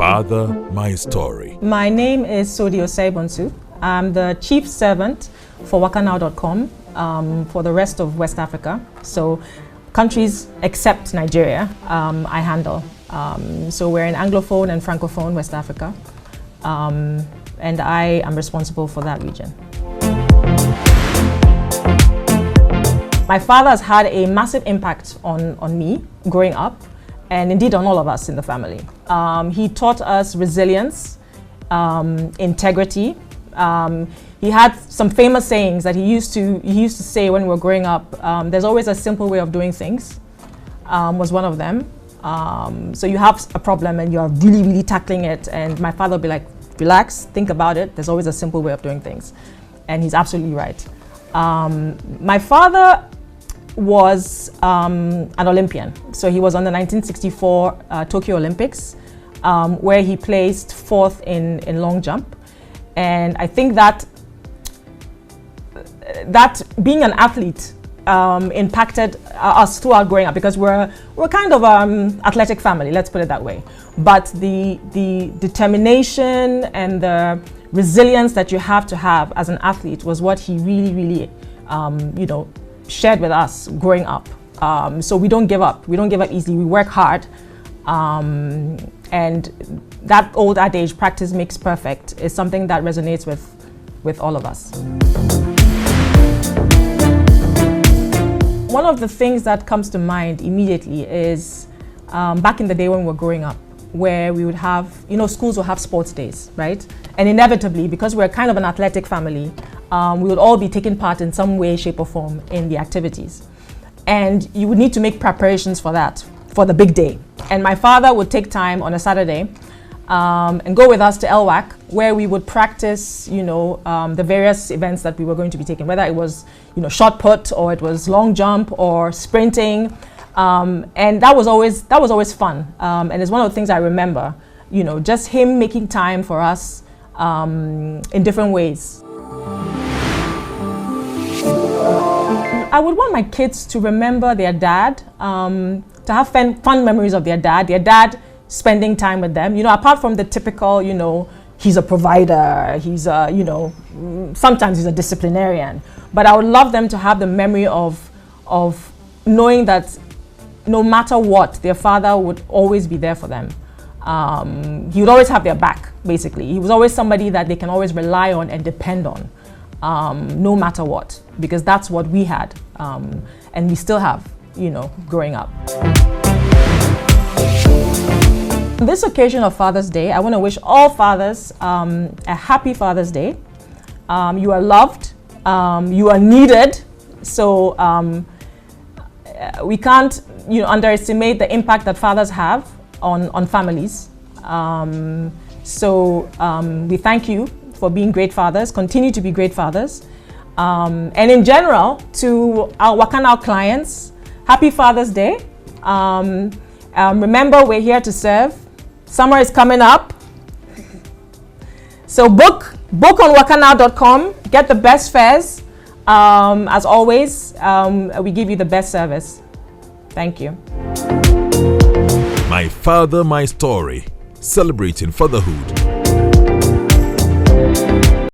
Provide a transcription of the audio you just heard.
father, my story. My name is Sodie Osei-Bonsu. I'm the chief servant for Wakanow.com for the rest of West Africa. So countries except Nigeria, I handle. So we're in Anglophone and Francophone West Africa. And I am responsible for that region. My father has had a massive impact on me growing up, and indeed on all of us in the family. He taught us resilience, integrity. He had some famous sayings that he used to say when we were growing up. There's always a simple way of doing things, was one of them. So you have a problem and you're really, really tackling it, and my father would be like, relax, think about it. There's always a simple way of doing things. And he's absolutely right. My father was an Olympian. So he was on the 1964 Tokyo Olympics, where he placed fourth in long jump. And I think that being an athlete impacted us throughout growing up, because we're kind of athletic family, let's put it that way. But the determination and the resilience that you have to have as an athlete was what he really shared with us growing up. So we don't give up. We don't give up easily. We work hard. And that old adage, practice makes perfect, is something that resonates with all of us. One of the things that comes to mind immediately is back in the day when we were growing up, where we would have, schools will have sports days, right? And inevitably, because we're kind of an athletic family, we would all be taking part in some way, shape or form in the activities. And you would need to make preparations for that, for the big day. And my father would take time on a Saturday and go with us to LWAC, where we would practice, the various events that we were going to be taking, whether it was, shot put, or it was long jump or sprinting. And that was always fun. And it's one of the things I remember, just him making time for us in different ways. I would want my kids to remember their dad, to have fun memories of their dad spending time with them. Apart from the typical, he's a provider, he's a, sometimes he's a disciplinarian. But I would love them to have the memory of knowing that no matter what, their father would always be there for them. He would always have their back, basically. He was always somebody that they can always rely on and depend on, no matter what, because that's what we had, and we still have, growing up. On this occasion of Father's Day, I want to wish all fathers a happy Father's Day. You are loved, you are needed, so we can't underestimate the impact that fathers have on families. We thank you for being great fathers, continue to be great fathers. And in general, to our Wakanow clients, happy Father's Day. Remember, we're here to serve. Summer is coming up. So book on Wakanow.com, get the best fares. As always, we give you the best service. Thank you. My father, my story, celebrating fatherhood.